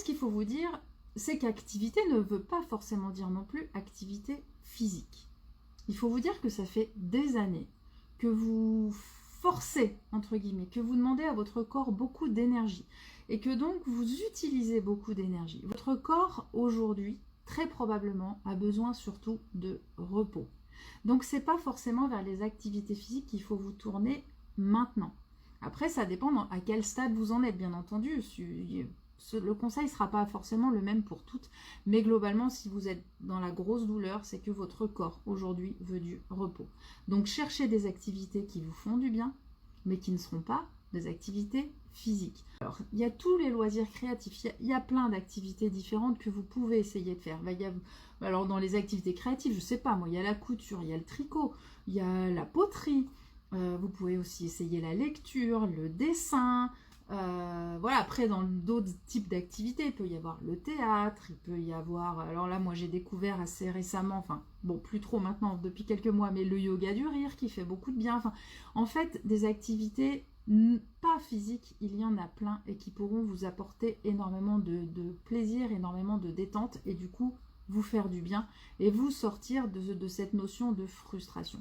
Ce qu'il faut vous dire, c'est qu'activité ne veut pas forcément dire non plus activité physique. Il faut vous dire que ça fait des années que vous forcez, entre guillemets, que vous demandez à votre corps beaucoup d'énergie et que donc vous utilisez beaucoup d'énergie. Votre corps, aujourd'hui, très probablement, a besoin surtout de repos. Donc, ce n'est pas forcément vers les activités physiques qu'il faut vous tourner maintenant. Après, ça dépend à quel stade vous en êtes, bien entendu. Le conseil ne sera pas forcément le même pour toutes, mais globalement, si vous êtes dans la grosse douleur, c'est que votre corps, aujourd'hui, veut du repos. Donc, cherchez des activités qui vous font du bien, mais qui ne seront pas des activités physiques. Alors, il y a tous les loisirs créatifs, il y a plein d'activités différentes que vous pouvez essayer de faire. Alors, dans les activités créatives, je ne sais pas, moi, il y a la couture, il y a le tricot, il y a la poterie, vous pouvez aussi essayer la lecture, le dessin. Voilà, après dans d'autres types d'activités, il peut y avoir le théâtre, il peut y avoir, alors là moi j'ai découvert assez récemment, enfin bon plus trop maintenant, depuis quelques mois, mais le yoga du rire qui fait beaucoup de bien, enfin en fait des activités pas physiques, il y en a plein et qui pourront vous apporter énormément de plaisir, énormément de détente et du coup vous faire du bien et vous sortir de cette notion de frustration.